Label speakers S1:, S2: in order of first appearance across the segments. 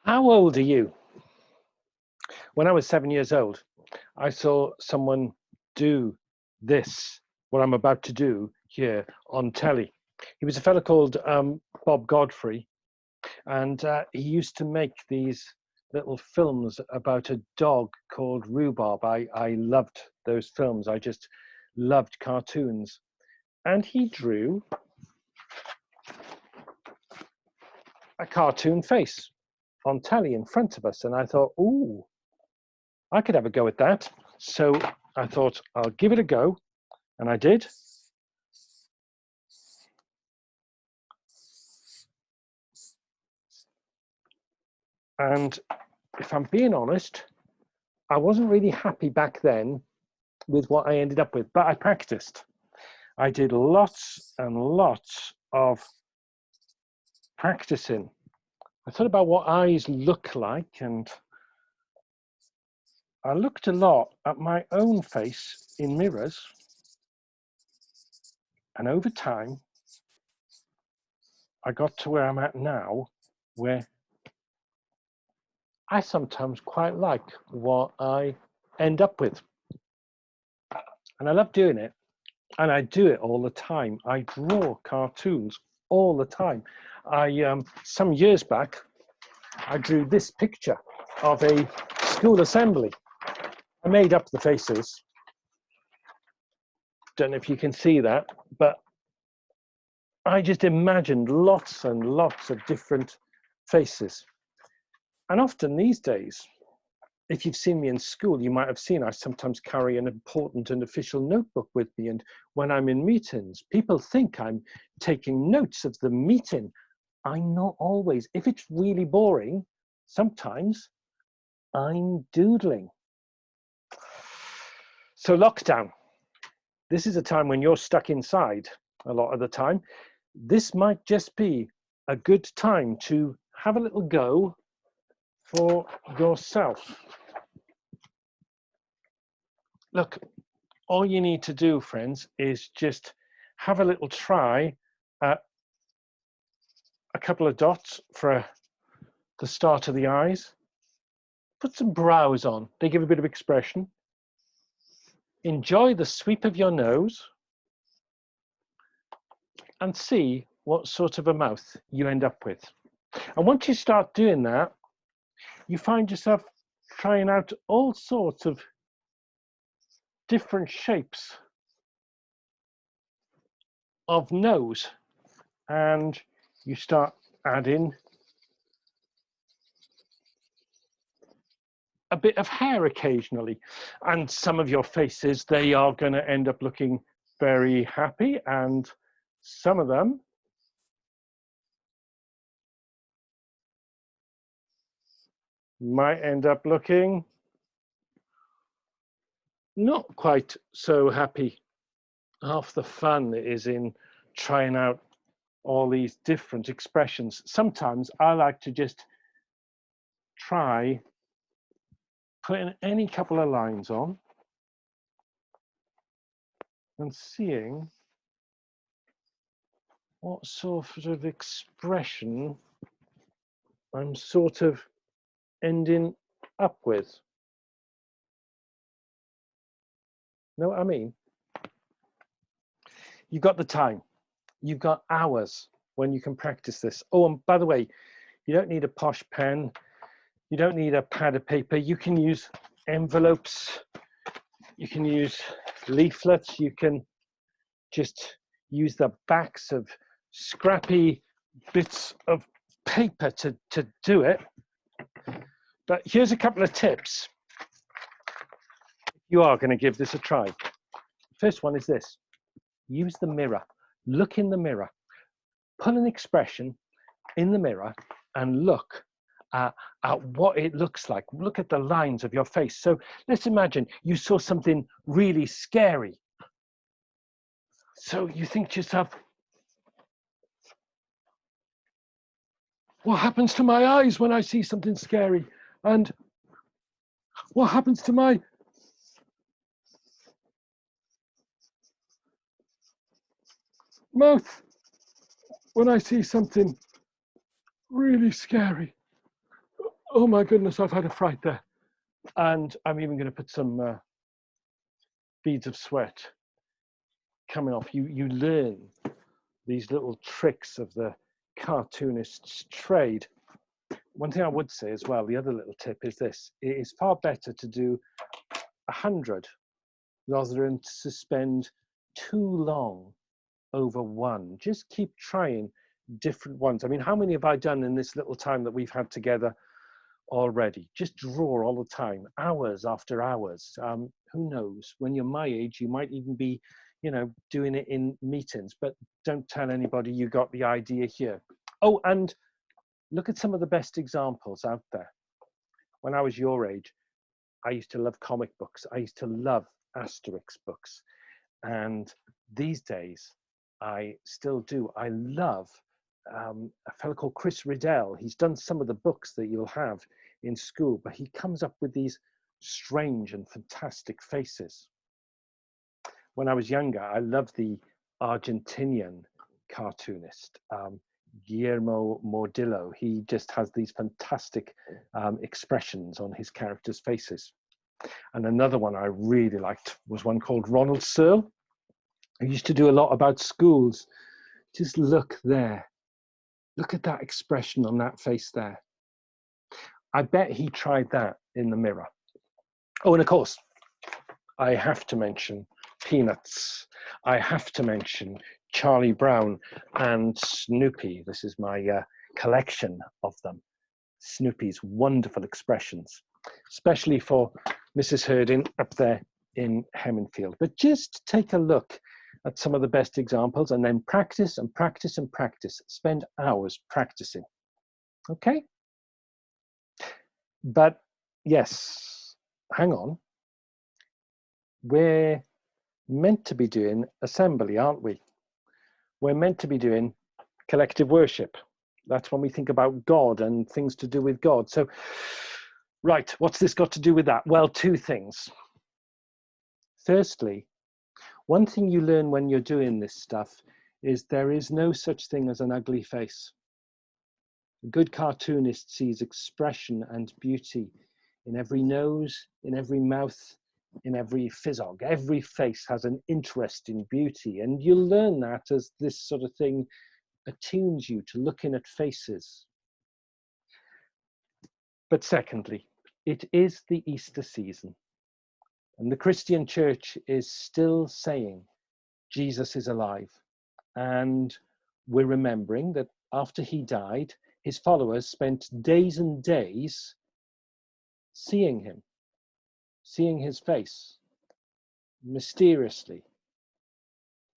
S1: How old are you? When I was 7 years old, I saw someone do this, what I'm about to do here on telly. He was a fellow called Bob Godfrey, and he used to make these little films about a dog called Rhubarb. I loved those films. I just loved cartoons. And he drew a cartoon face on telly in front of us. And I thought, ooh, I could have a go at that. So I thought, I'll give it a go. And I did. And if I'm being honest, I wasn't really happy back then with what I ended up with, but I practiced. I did lots and lots of practicing. I thought about what eyes look like, and I looked a lot at my own face in mirrors. And over time, I got to where I'm at now, where I sometimes quite like what I end up with. And I love doing it. And I do it all the time. I draw cartoons all the time. Some years back, I drew this picture of a school assembly. I made up the faces. Don't know if you can see that, but I just imagined lots and lots of different faces. And often these days, if you've seen me in school, you might have seen I sometimes carry an important and official notebook with me. And when I'm in meetings, people think I'm taking notes of the meeting. I'm not always. If it's really boring, sometimes I'm doodling. So lockdown, this is a time when you're stuck inside a lot of the time. This might just be a good time to have a little go for yourself. Look, all you need to do, friends, is just have a little try at a couple of dots for the start of the eyes. Put some brows on. They give a bit of expression. Enjoy the sweep of your nose and see what sort of a mouth you end up with. And once you start doing that, you find yourself trying out all sorts of different shapes of nose, and you start adding a bit of hair occasionally. And some of your faces, they are going to end up looking very happy, and some of them might end up looking not quite so happy. Half the fun is in trying out all these different expressions. Sometimes I like to just try putting any couple of lines on and seeing what sort of expression I'm sort of ending up with. Know what I mean? You've got the time. You've got hours when you can practice this. Oh, and by the way, you don't need a posh pen. You don't need a pad of paper. You can use envelopes. You can use leaflets. You can just use the backs of scrappy bits of paper to do it. But here's a couple of tips. You are going to give this a try. First one is this. Use the mirror. Look in the mirror. Put an expression in the mirror and look at what it looks like. Look at the lines of your face. So let's imagine you saw something really scary. So you think to yourself, what happens to my eyes when I see something scary? And what happens to my mouth when I see something really scary? oh my goodness, I've had a fright there. And I'm even going to put some beads of sweat coming off. You learn these little tricks of the cartoonist's trade. One thing I would say as well, the other little tip is this: it is far better to do 100 rather than to spend too long over one. Just keep trying different ones. I mean, how many have I done in this little time that we've had together already? Just draw all the time, hours after hours. Who knows? When you're my age, you might even be, you know, doing it in meetings, but don't tell anybody you got the idea here. Oh, and look at some of the best examples out there. When I was your age, I used to love comic books. I used to love Asterix books. And these days, I still do. I love a fellow called Chris Riddell. He's done some of the books that you'll have in school, but he comes up with these strange and fantastic faces. When I was younger, I loved the Argentinian cartoonist, Guillermo Mordillo. He just has these fantastic expressions on his characters' faces. And another one I really liked was one called Ronald Searle. I used to do a lot about schools. Just look there. Look at that expression on that face there. I bet he tried that in the mirror. Oh, and of course, I have to mention Peanuts. I have to mention Charlie Brown and Snoopy. This is my collection of them. Snoopy's wonderful expressions, especially for Mrs. Herding up there in Hemingfield. But just take a look at some of the best examples and then practice and practice and practice. Spend hours practicing. Okay? But yes, hang on. We're meant to be doing assembly, aren't we? We're meant to be doing collective worship. That's when we think about God and things to do with God. So, right, what's this got to do with that? Well, two things. Firstly, one thing you learn when you're doing this stuff is there is no such thing as an ugly face. A good cartoonist sees expression and beauty in every nose, in every mouth, in every physog. Every face has an interest in beauty, and you'll learn that as this sort of thing attunes you to looking at faces. But secondly, it is the Easter season, and the Christian church is still saying Jesus is alive. And we're remembering that after he died, his followers spent days and days seeing him, seeing his face, mysteriously.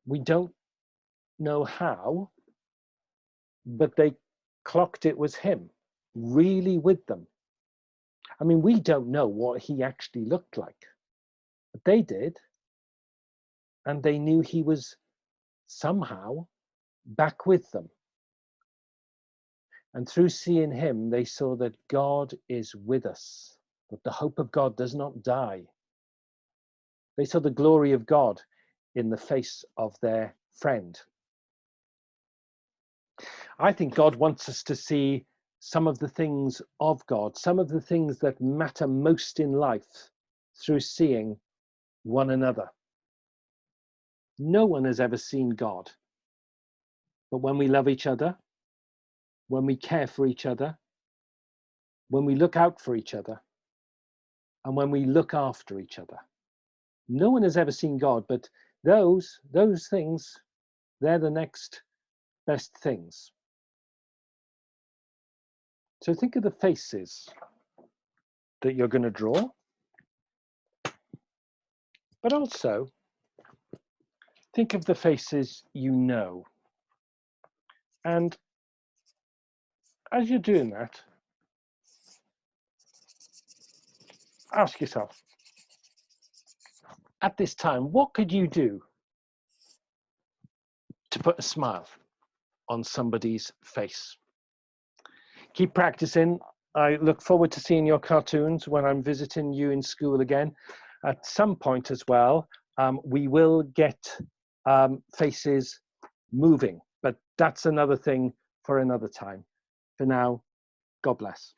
S1: We don't know how, but they clocked it was him, really with them. I mean, we don't know what he actually looked like, but they did. And they knew he was somehow back with them. And through seeing him, they saw that God is with us, that the hope of God does not die. They saw the glory of God in the face of their friend. I think God wants us to see some of the things of God, some of the things that matter most in life through seeing one another. No one has ever seen God. But when we love each other, when we care for each other, when we look out for each other, and when we look after each other, no one has ever seen God, but those things, they're the next best things. So think of the faces that you're going to draw, but also think of the faces you know. And as you're doing that, ask yourself, at this time, what could you do to put a smile on somebody's face? Keep practicing. I look forward to seeing your cartoons when I'm visiting you in school again. At some point as well, we will get faces moving, but that's another thing for another time. For now, God bless.